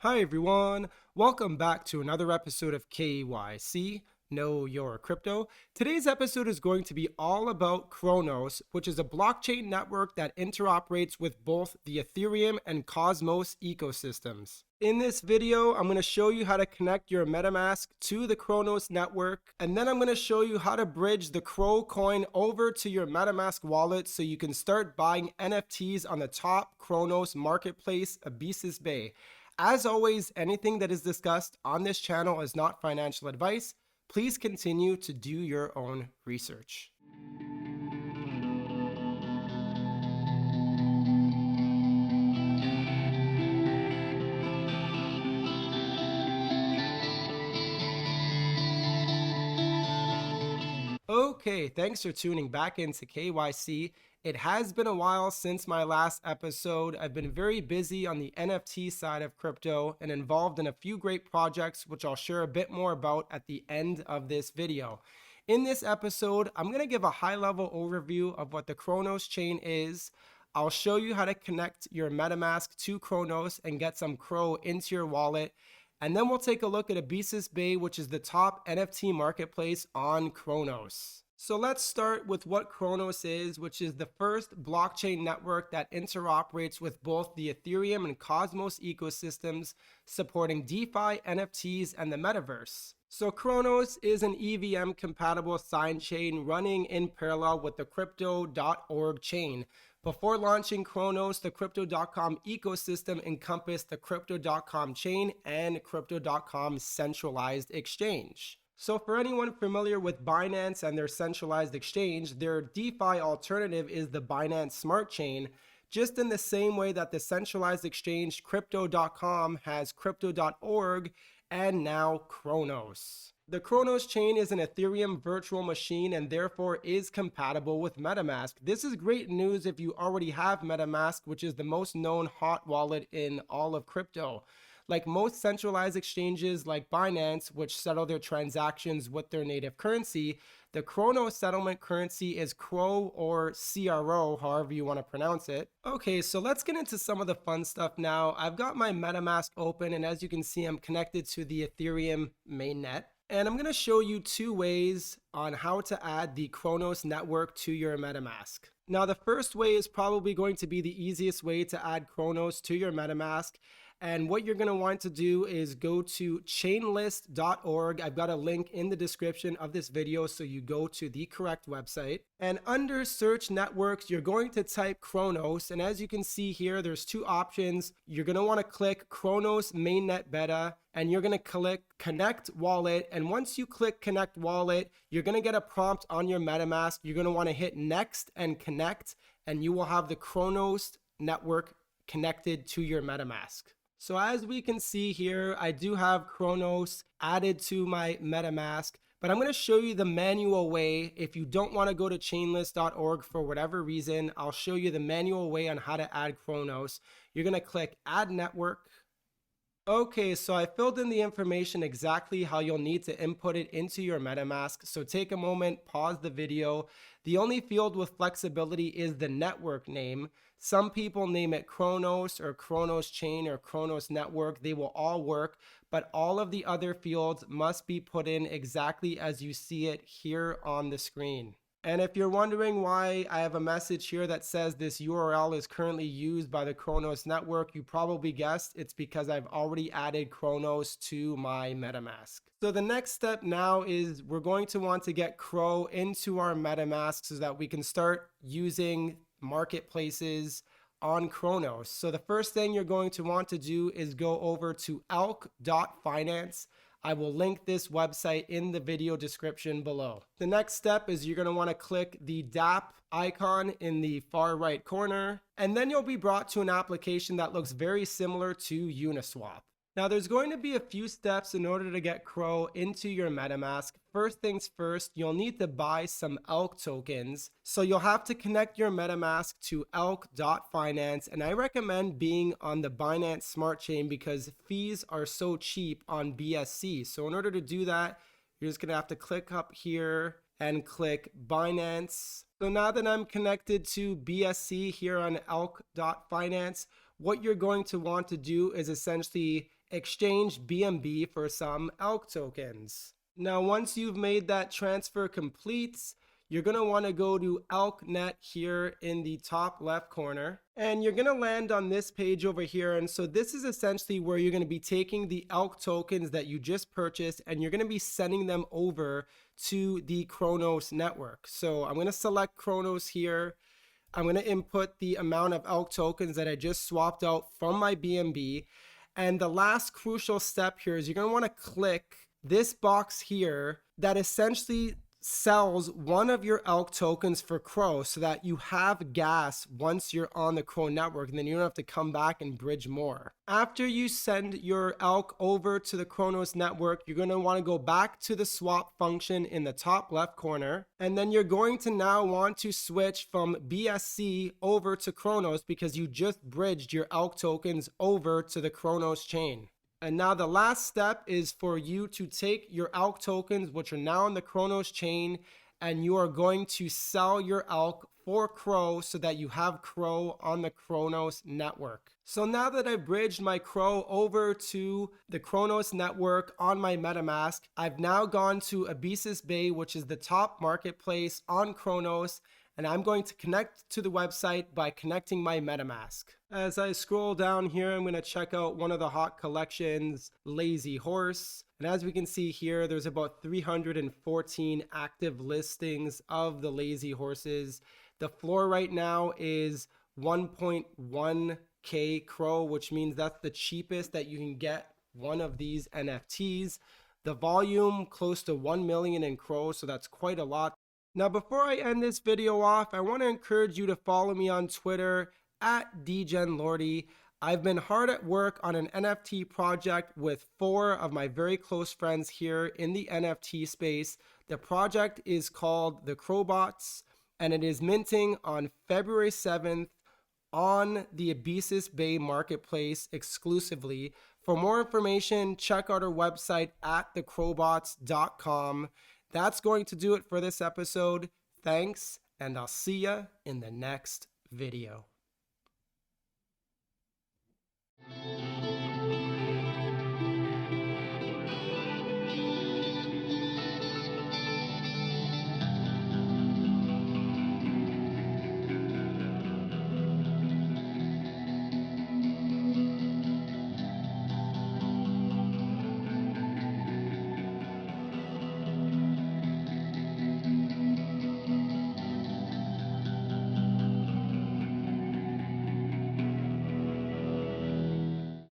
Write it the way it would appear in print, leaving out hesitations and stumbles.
Hi everyone, welcome back to another episode of KYC, Know Your Crypto. Today's episode is going to be all about Cronos, which is a blockchain network that interoperates with both the Ethereum and Cosmos ecosystems. In this video, I'm going to show you how to connect your Metamask to the Cronos network, and then I'm going to show you how to bridge the Crow coin over to your Metamask wallet so you can start buying NFTs on the top Cronos marketplace, Ebisu. As always, anything that is discussed on this channel is not financial advice. Please continue to do your own research. Okay, thanks for tuning back into KYC. It has been a while since my last episode. I've been very busy on the NFT side of crypto and involved in a few great projects, which I'll share a bit more about at the end of this video. In this episode, I'm going to give a high-level overview of what the Cronos chain is. I'll show you how to connect your MetaMask to Cronos and get some Crow into your wallet. And then we'll take a look at Ebisu, which is the top NFT marketplace on Cronos. So let's start with what Cronos is, which is the first blockchain network that interoperates with both the Ethereum and Cosmos ecosystems, supporting DeFi, NFTs, and the metaverse. So Cronos is an EVM compatible sidechain running in parallel with the crypto.org chain. Before launching Cronos, the Crypto.com ecosystem encompassed the Crypto.com chain and Crypto.com's centralized exchange. So for anyone familiar with Binance and their centralized exchange, their DeFi alternative is the Binance Smart Chain, just in the same way that the centralized exchange Crypto.com has Crypto.org and now Cronos. The Cronos chain is an Ethereum virtual machine and therefore is compatible with Metamask. This is great news if you already have Metamask, which is the most known hot wallet in all of crypto. Like most centralized exchanges like Binance, which settle their transactions with their native currency, the Cronos settlement currency is Crow or CRO, however you want to pronounce it. Okay, so let's get into some of the fun stuff now. I've got my MetaMask open, and as you can see, I'm connected to the Ethereum mainnet. And I'm going to show you two ways on how to add the Cronos network to your MetaMask. Now, the first way is probably going to be the easiest way to add Cronos to your MetaMask. And what you're going to want to do is go to chainlist.org. I've got a link in the description of this video so you go to the correct website. And under search networks, you're going to type Cronos. And as you can see here, there's two options. You're going to want to click Cronos Mainnet Beta, and you're going to click Connect Wallet. And once you click Connect Wallet, you're going to get a prompt on your MetaMask. You're going to want to hit Next and Connect, and you will have the Cronos network connected to your MetaMask. So as we can see here, I do have Cronos added to my MetaMask, but I'm going to show you the manual way. If you don't want to go to chainlist.org for whatever reason, I'll show you the manual way on how to add Cronos. You're going to click Add Network. Okay, so I filled in the information exactly how you'll need to input it into your MetaMask. So take a moment, pause the video. The only field with flexibility is the network name. Some people name it Cronos or Cronos Chain or Cronos Network. They will all work, but all of the other fields must be put in exactly as you see it here on the screen. And if you're wondering why I have a message here that says this URL is currently used by the Cronos network, you probably guessed it's because I've already added Cronos to my MetaMask. So the next step now is we're going to want to get Crow into our MetaMask so that we can start using marketplaces on Cronos. So the first thing you're going to want to do is go over to elk.finance. I will link this website in the video description below. The next step is you're going to want to click the dApp icon in the far right corner, and then you'll be brought to an application that looks very similar to Uniswap. Now there's going to be a few steps in order to get Crow into your MetaMask. First things first, you'll need to buy some elk tokens. So you'll have to connect your MetaMask to elk.finance, and I recommend being on the Binance Smart Chain because fees are so cheap on BSC. So in order to do that, you're just going to have to click up here and click Binance. So now that I'm connected to BSC here on elk.finance, what you're going to want to do is essentially exchange BNB for some elk tokens. Now, once you've made that transfer complete, you're going to want to go to elk.net here in the top left corner, and you're going to land on this page over here. And so this is essentially where you're going to be taking the elk tokens that you just purchased, and you're going to be sending them over to the Cronos network. So I'm going to select Cronos here. I'm going to input the amount of elk tokens that I just swapped out from my BNB. And the last crucial step here is you're going to want to click this box here that essentially sells one of your elk tokens for Crow, so that you have gas once you're on the Crow network, and then you don't have to come back and bridge more. After you send your elk over to the Cronos network, you're going to want to go back to the swap function in the top left corner, and then you're going to now want to switch from BSC over to Cronos because you just bridged your elk tokens over to the Cronos chain. And now the last step is for you to take your elk tokens, which are now on the Cronos chain, and you are going to sell your elk for Crow so that you have Crow on the Cronos network. So now that I've bridged my Crow over to the Cronos network on my Metamask, I've now gone to Ebisu Bay, which is the top marketplace on Cronos, and I'm going to connect to the website by connecting my Metamask. As I scroll down here, I'm going to check out one of the hot collections, Lazy Horse. And as we can see here, there's about 314 active listings of the Lazy Horses. The floor right now is 1.1K Crow, which means that's the cheapest that you can get one of these NFTs. The volume close to 1 million in Crow, so that's quite a lot. Now, before I end this video off, I want to encourage you to follow me on Twitter at DGenLordy. I've been hard at work on an NFT project with 4 of my very close friends here in the NFT space. The project is called The Crowbots, and it is minting on February 7th on the Ebisu Bay marketplace exclusively. For more information, check out our website at thecrowbots.com. That's going to do it for this episode. Thanks, and I'll see you in the next video.